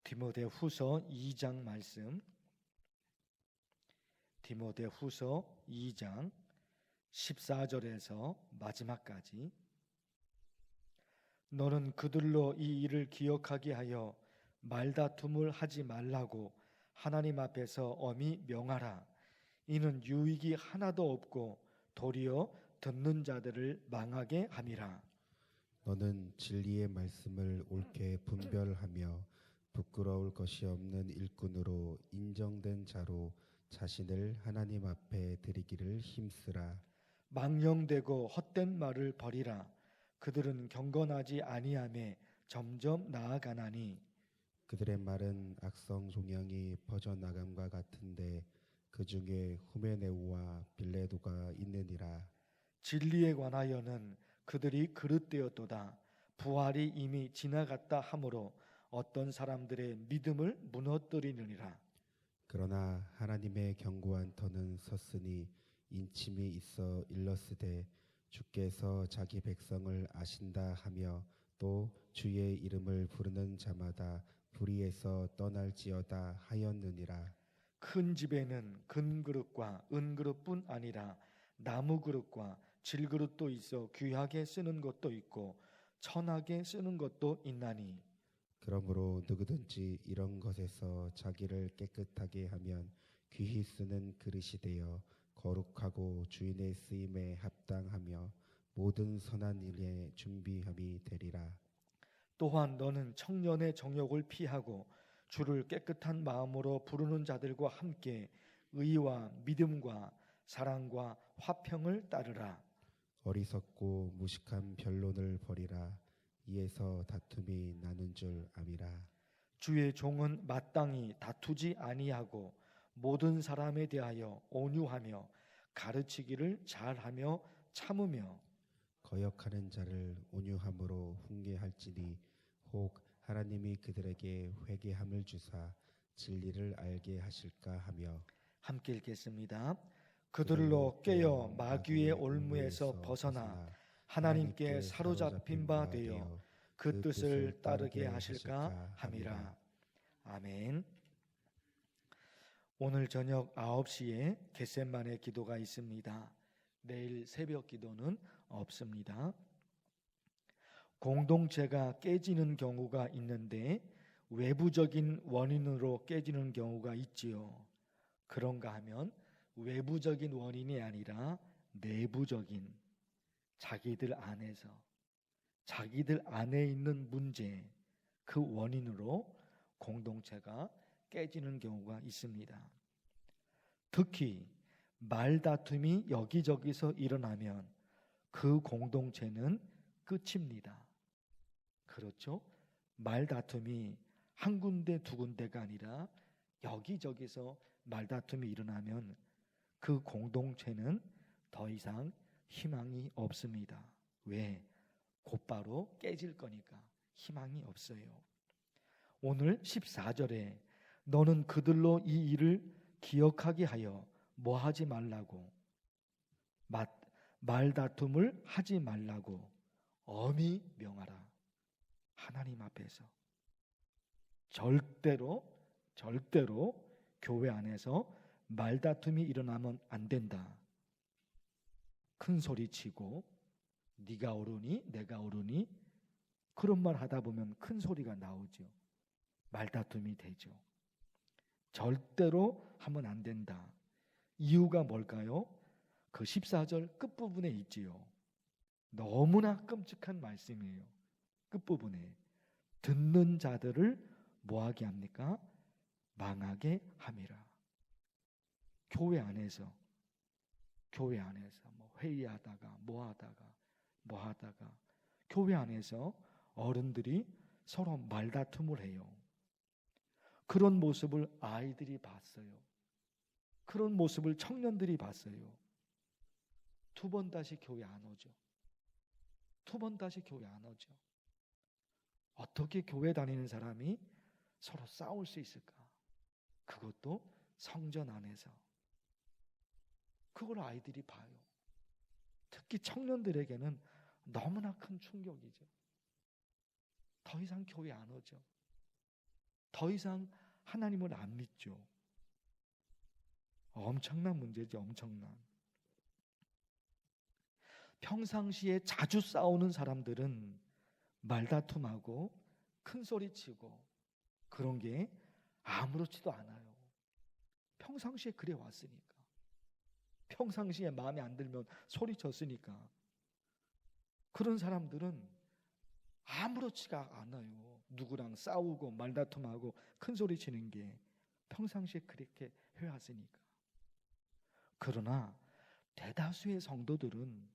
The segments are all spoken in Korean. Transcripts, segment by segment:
디모데후서 2장 말씀, 디모데후서 2장 14절에서 마지막까지. 너는 그들로 이 일을 기억하게 하여 말다툼을 하지 말라고 하나님 앞에서 엄히 명하라. 이는 유익이 하나도 없고 도리어 듣는 자들을 망하게 함이라. 너는 진리의 말씀을 옳게 분별하며 부끄러울 것이 없는 일꾼으로 인정된 자로 자신을 하나님 앞에 드리기를 힘쓰라. 망령되고 헛된 말을 버리라. 그들은 경건하지 아니하매 점점 나아가나니. 그들의 말은 악성 종양이 퍼져나감과 같은데 그 중에 후메네오와 빌레도가 있느니라. 진리에 관하여는 그들이 그릇되었도다. 부활이 이미 지나갔다 하므로 어떤 사람들의 믿음을 무너뜨리느니라. 그러나 하나님의 견고한 터는 섰으니 인침이 있어 일렀으되 주께서 자기 백성을 아신다 하며 또 주의 이름을 부르는 자마다 불의에서 떠날지어다 하였느니라. 큰 집에는 금그릇과 은그릇뿐 아니라 나무그릇과 질그릇도 있어 귀하게 쓰는 것도 있고 천하게 쓰는 것도 있나니. 그러므로 누구든지 이런 것에서 자기를 깨끗하게 하면 귀히 쓰는 그릇이 되어 거룩하고 주인의 쓰임에 합당하며 모든 선한 일에 준비함이 되리라. 또한 너는 청년의 정욕을 피하고 주를 깨끗한 마음으로 부르는 자들과 함께 의와 믿음과 사랑과 화평을 따르라. 어리석고 무식한 변론을 버리라. 이에서 다툼이 나는 줄 암이라. 주의 종은 마땅히 다투지 아니하고 모든 사람에 대하여 온유하며 가르치기를 잘하며 참으며 거역하는 자를 온유함으로 훈계할지니 혹 하나님이 그들에게 회개함을 주사 진리를 알게 하실까 하며. 함께 읽겠습니다. 그들로 깨어 마귀의 올무에서 벗어나 하나님께 사로잡힌 바 되어 그 뜻을 따르게 하실까 함이라. 아멘. 오늘 저녁 9시에 겟셋만의 기도가 있습니다. 내일 새벽 기도는 없습니다. 공동체가 깨지는 경우가 있는데 외부적인 원인으로 깨지는 경우가 있지요. 그런가 하면 외부적인 원인이 아니라 내부적인 자기들 안에서 자기들 안에 있는 문제, 그 원인으로 공동체가 깨지는 경우가 있습니다. 특히 말다툼이 여기저기서 일어나면 그 공동체는 끝입니다. 그렇죠? 말다툼이 한 군데 두 군데가 아니라 여기저기서 말다툼이 일어나면 그 공동체는 더 이상 희망이 없습니다. 왜? 곧바로 깨질 거니까 희망이 없어요. 오늘 14절에 너는 그들로 이 일을 기억하게 하여 뭐 하지 말라고, 말다툼을 하지 말라고 엄히 명하라. 하나님 앞에서 절대로 교회 안에서 말다툼이 일어나면 안 된다. 큰 소리 치고 네가 옳으니 내가 옳으니 그런 말 하다 보면 큰 소리가 나오죠. 말다툼이 되죠. 절대로 하면 안 된다. 이유가 뭘까요? 그 14절 끝부분에 있지요. 너무나 끔찍한 말씀이에요. 끝부분에 듣는 자들을 뭐하게 합니까? 망하게 함이라. 교회 안에서 뭐 회의하다가 뭐 하다가 교회 안에서 어른들이 서로 말다툼을 해요. 그런 모습을 아이들이 봤어요. 그런 모습을 청년들이 봤어요. 두 번 다시 교회 안 오죠. 어떻게 교회 다니는 사람이 서로 싸울 수 있을까? 그것도 성전 안에서. 그걸 아이들이 봐요. 특히 청년들에게는 너무나 큰 충격이죠. 더 이상 교회 안 오죠. 더 이상 하나님을 안 믿죠. 엄청난 문제죠. 엄청난. 평상시에 자주 싸우는 사람들은 말다툼하고 큰소리치고 그런 게 아무렇지도 않아요. 평상시에 그래 왔으니까. 평상시에 마음에 안 들면 소리쳤으니까. 그런 사람들은 아무렇지가 않아요. 누구랑 싸우고 말다툼하고 큰소리치는 게 평상시에 그렇게 해왔으니까. 그러나 대다수의 성도들은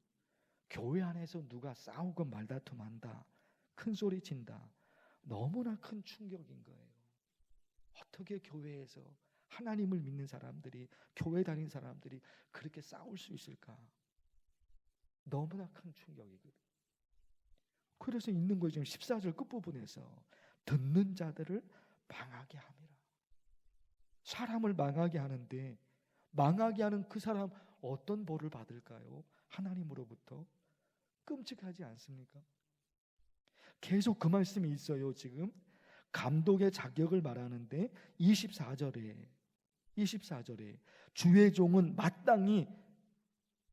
교회 안에서 누가 싸우고 말다툼한다, 큰소리친다, 너무나 큰 충격인 거예요. 어떻게 교회에서 하나님을 믿는 사람들이, 교회 다니는 사람들이 그렇게 싸울 수 있을까? 너무나 큰 충격이거든요. 그래서 있는 거예요. 지금 14절 끝부분에서 듣는 자들을 망하게 함이라. 사람을 망하게 하는데 망하게 하는 그 사람 어떤 벌을 받을까요? 하나님으로부터. 끔찍하지 않습니까? 계속 그 말씀이 있어요. 지금 감독의 자격을 말하는데 24절에 주의 종은 마땅히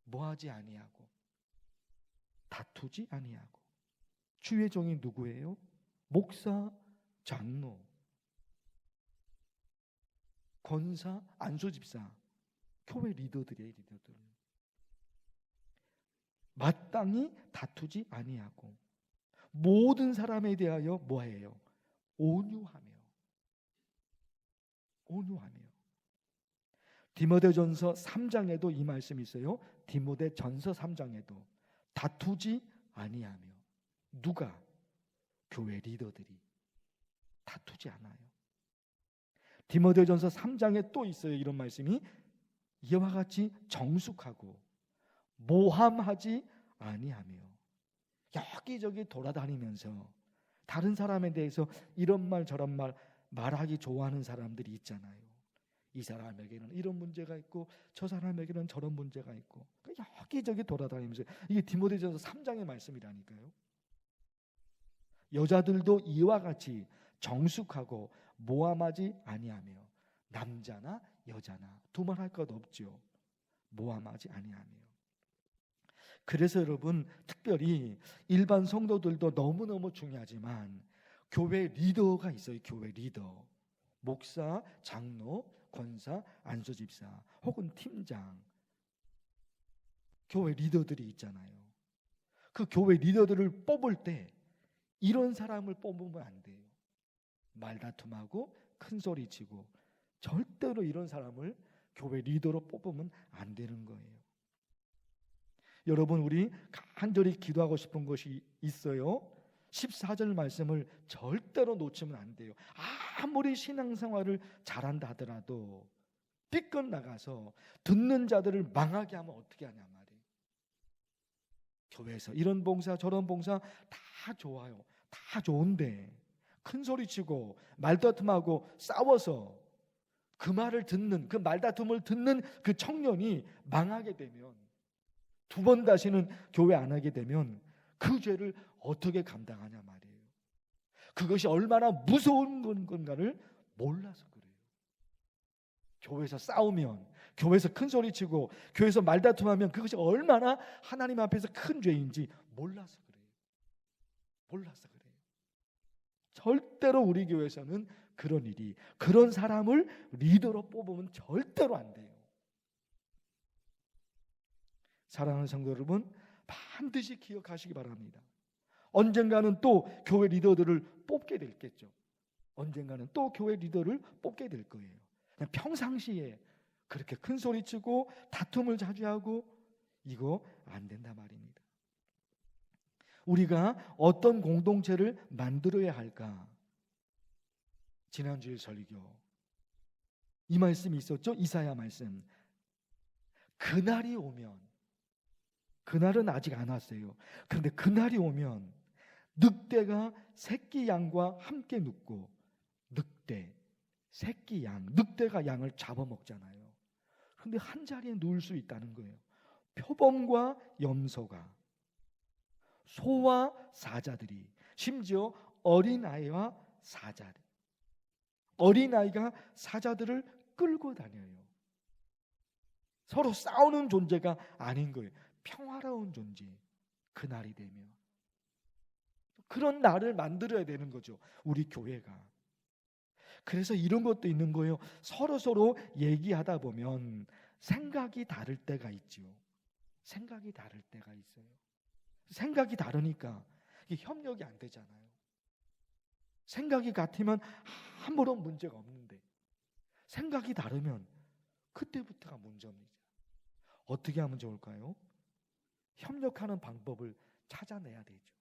뭐하지 아니하고 다투지 아니하고. 주의 종이 누구예요? 목사, 장로, 권사, 안수집사, 교회 리더들이에요. 리더들. 마땅히 다투지 아니하고 모든 사람에 대하여 뭐해요? 온유하며. 디모데전서 3장에도 이 말씀이 있어요. 디모데전서 3장에도 다투지 아니하며. 누가? 교회 리더들이 다투지 않아요. 디모데전서 3장에 또 있어요. 이런 말씀이 이와 같이 정숙하고 모함하지 아니하며. 여기저기 돌아다니면서 다른 사람에 대해서 이런 말 저런 말 말하기 좋아하는 사람들이 있잖아요. 이 사람에게는 이런 문제가 있고 저 사람에게는 저런 문제가 있고 여기저기 돌아다니면서. 이게 디모데전서 3장의 말씀이라니까요. 여자들도 이와 같이 정숙하고 모함하지 아니하며. 남자나 여자나 두말할 것 없죠. 모함하지 아니하며. 그래서 여러분, 특별히 일반 성도들도 너무너무 중요하지만 교회 리더가 있어요. 교회 리더. 목사, 장로, 권사, 안수집사 혹은 팀장. 교회 리더들이 있잖아요. 그 교회 리더들을 뽑을 때 이런 사람을 뽑으면 안 돼요. 말다툼하고 큰소리치고. 절대로 이런 사람을 교회 리더로 뽑으면 안 되는 거예요. 여러분, 우리 간절히 기도하고 싶은 것이 있어요. 14절 말씀을 절대로 놓치면 안 돼요. 아무리 신앙생활을 잘한다 하더라도 삐끗나가서 듣는 자들을 망하게 하면 어떻게 하냐 말이에요. 교회에서 이런 봉사 저런 봉사 다 좋아요. 다 좋은데 큰소리치고 말다툼하고 싸워서 그 말을 듣는, 그 말다툼을 듣는 그 청년이 망하게 되면, 두 번 다시는 교회 안 하게 되면 그 죄를 어떻게 감당하냐 말이에요. 그것이 얼마나 무서운 건가를 몰라서 그래요. 교회에서 싸우면, 교회에서 큰소리치고 교회에서 말다툼하면 그것이 얼마나 하나님 앞에서 큰 죄인지 몰라서 그래요. 절대로 우리 교회에서는 그런 일이, 그런 사람을 리더로 뽑으면 절대로 안 돼요. 사랑하는 성도 여러분, 반드시 기억하시기 바랍니다. 언젠가는 또 교회 리더들을 뽑게 되겠죠. 언젠가는 또 교회 리더를 뽑게 될 거예요. 그냥 평상시에 그렇게 큰 소리치고 다툼을 자주 하고 이거 안 된다 말입니다. 우리가 어떤 공동체를 만들어야 할까? 지난주에 설교 이 말씀이 있었죠. 이사야 말씀. 그날이 오면, 그날은 아직 안 왔어요. 그런데 그날이 오면 늑대가 새끼 양과 함께 눕고, 늑대, 새끼 양, 늑대가 양을 잡아먹잖아요. 그런데 한 자리에 누울 수 있다는 거예요. 표범과 염소가, 소와 사자들이, 심지어 어린아이와 사자들, 어린아이가 사자들을 끌고 다녀요. 서로 싸우는 존재가 아닌 거예요. 평화로운 존재. 그날이 되면 그런 날을 만들어야 되는 거죠, 우리 교회가. 그래서 이런 것도 있는 거예요. 서로 얘기하다 보면 생각이 다를 때가 있죠. 생각이 다를 때가 있어요. 생각이 다르니까 이게 협력이 안 되잖아요. 생각이 같으면 아무런 문제가 없는데 생각이 다르면 그때부터가 문제입니다. 어떻게 하면 좋을까요? 협력하는 방법을 찾아내야 되죠.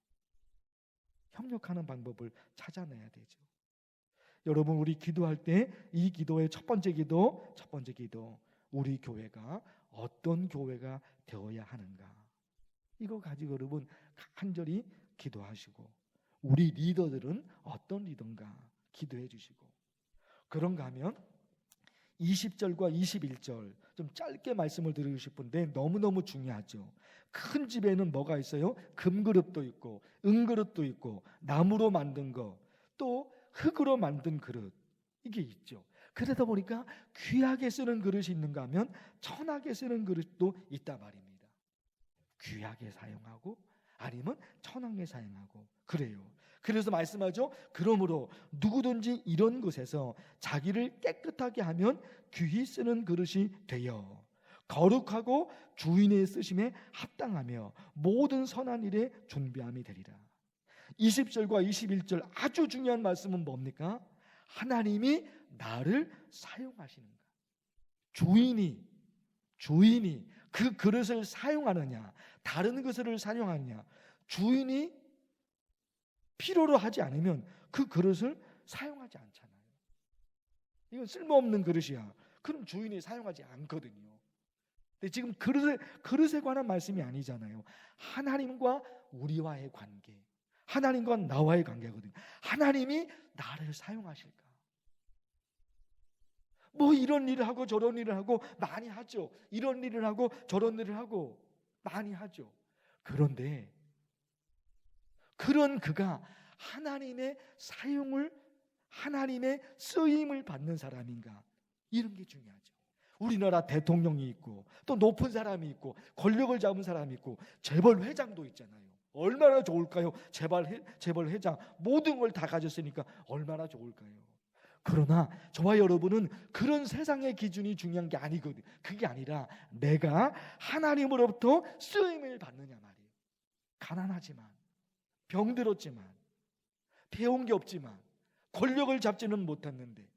협력하는 방법을 찾아내야 되죠. 여러분, 우리 기도할 때 이 기도의 첫 번째 기도, 우리 교회가 어떤 교회가 되어야 하는가, 이거 가지고 여러분 간절히 기도하시고, 우리 리더들은 어떤 리더인가 기도해 주시고, 그런가 하면 20절과 21절 좀 짧게 말씀을 드리고 싶은데 너무너무 중요하죠. 큰 집에는 뭐가 있어요? 금그릇도 있고 은그릇도 있고 나무로 만든 거, 또 흙으로 만든 그릇, 이게 있죠. 그러다 보니까 귀하게 쓰는 그릇이 있는가 하면 천하게 쓰는 그릇도 있다 말입니다. 귀하게 사용하고 아니면 천하게 사용하고 그래요. 그래서 말씀하죠. 그러므로 누구든지 이런 것에서 자기를 깨끗하게 하면 귀히 쓰는 그릇이 되어 거룩하고 주인의 쓰심에 합당하며 모든 선한 일에 준비함이 되리라. 20절과 21절 아주 중요한 말씀은 뭡니까? 하나님이 나를 사용하시는 것. 주인이 그 그릇을 사용하느냐, 다른 그릇을 사용하느냐, 주인이 필요로 하지 않으면 그 그릇을 사용하지 않잖아요. 이건 쓸모없는 그릇이야. 그럼 주인이 사용하지 않거든요. 근데 지금 그릇에 관한 말씀이 아니잖아요. 하나님과 우리와의 관계, 하나님과 나와의 관계거든요. 하나님이 나를 사용하실까? 뭐 이런 일을 하고 저런 일을 하고 많이 하죠. 이런 일을 하고 저런 일을 하고 많이 하죠. 그런데 그런 그가 하나님의 사용을, 하나님의 쓰임을 받는 사람인가, 이런 게 중요하죠. 우리나라 대통령이 있고 또 높은 사람이 있고 권력을 잡은 사람이 있고 재벌 회장도 있잖아요. 얼마나 좋을까요? 재벌 회장 모든 걸 다 가졌으니까 얼마나 좋을까요? 그러나 저와 여러분은 그런 세상의 기준이 중요한 게 아니거든요. 그게 아니라 내가 하나님으로부터 쓰임을 받느냐 말이에요. 가난하지만, 병들었지만, 배운 게 없지만, 권력을 잡지는 못했는데,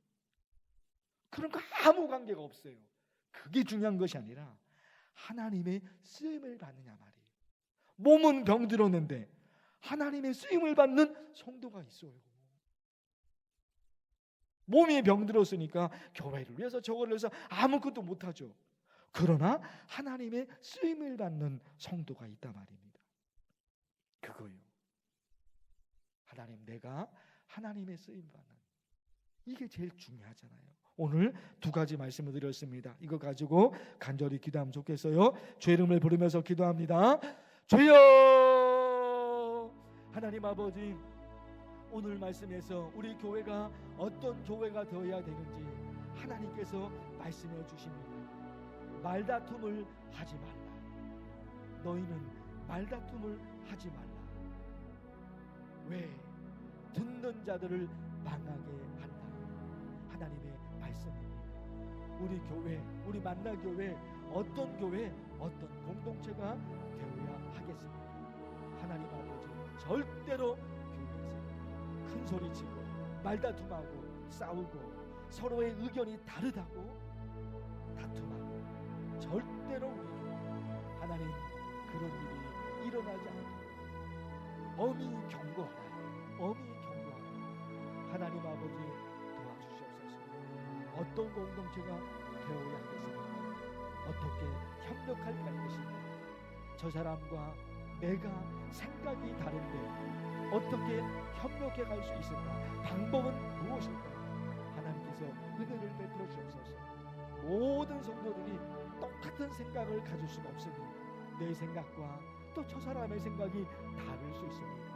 그런 거 아무 관계가 없어요. 그게 중요한 것이 아니라 하나님의 쓰임을 받느냐 말이에요. 몸은 병들었는데 하나님의 쓰임을 받는 성도가 있어요. 몸이 병들었으니까 교회를 위해서 저거를 해서 아무것도 못하죠. 그러나 하나님의 쓰임을 받는 성도가 있단 말입니다. 그거요. 하나님, 내가 하나님의 쓰임 받는, 이게 제일 중요하잖아요. 오늘 두 가지 말씀을 드렸습니다. 이거 가지고 간절히 기도하면 좋겠어요. 주의 이름을 부르면서 기도합니다. 주여, 하나님 아버지, 오늘 말씀에서 우리 교회가 어떤 교회가 되어야 되는지 하나님께서 말씀해 주십니다. 말다툼을 하지 말라. 너희는 말다툼을 하지 말라. 왜? 듣는 자들을 망하게 한다. 하나님의 말씀입니다. 우리 교회, 우리 만나교회, 어떤 교회, 어떤 공동체가 되어야 하겠습니까? 하나님 아버지, 절대로 큰 소리치고 말다툼하고 싸우고 서로의 의견이 다르다고 다툼하고 절대로 하나님, 그런 일이 일어나지 않도록 엄히 경고하라. 하나님 아버지, 도와주시옵소서. 어떤 공동체가 되어야 하겠습니까? 어떻게 협력할 것인가? 저 사람과 내가 생각이 다른데 어떻게 협력해 갈 수 있을까? 방법은 무엇일까? 하나님께서 은혜를 베풀어 주옵소서. 모든 성도들이 똑같은 생각을 가질 수는 없습니다. 내 생각과 또 저 사람의 생각이 다를 수 있습니다.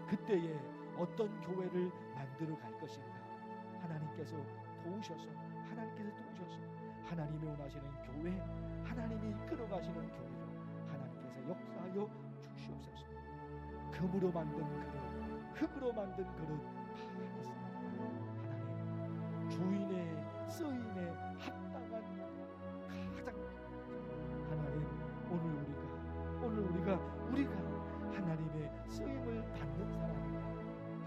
그때에 어떤 교회를 만들어 갈 것인가? 하나님께서 도우셔서 하나님이 원하시는 교회, 하나님이 이끌어가시는 교회로 하나님께서 역사하여 주시옵소서. 금으로 만든 그릇, 흙으로 만든 그릇 다 있습니다. 하나님, 주인의 쓰임에 합당한 가장 하나님, 오늘 우리가 하나님의 쓰임을 받는 사람입니다.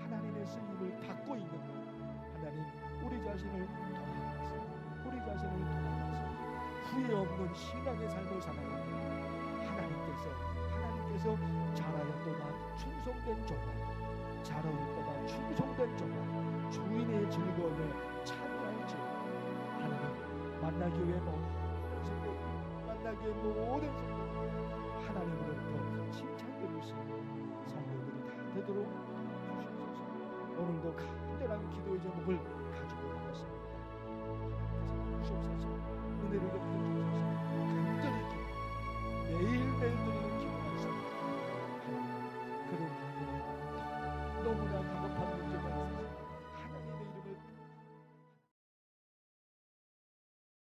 하나님의 쓰임을 받고 있는 것, 하나님, 우리 자신을 돌아가서 후회 없는 신앙의 삶을 살아가는 하나님께서 잘하였도다 충성된 종아, 잘하였도다 충성된 종아, 주인의 즐거움에 참여할지어다. 하나님, 만나교회 모든 성도들 하나님으로부터 칭찬드릴 수 있는 성도들이 다 되도록 주시옵소서. 오늘도 간절한 기도의 제목을 가지고 나왔습니다. 주옵소서. 은혜를 베풀어 주옵소서. 간절히 매일매일 드리는 기도 말씀입니다. 그런 하나님, 너무나 다급한 문제가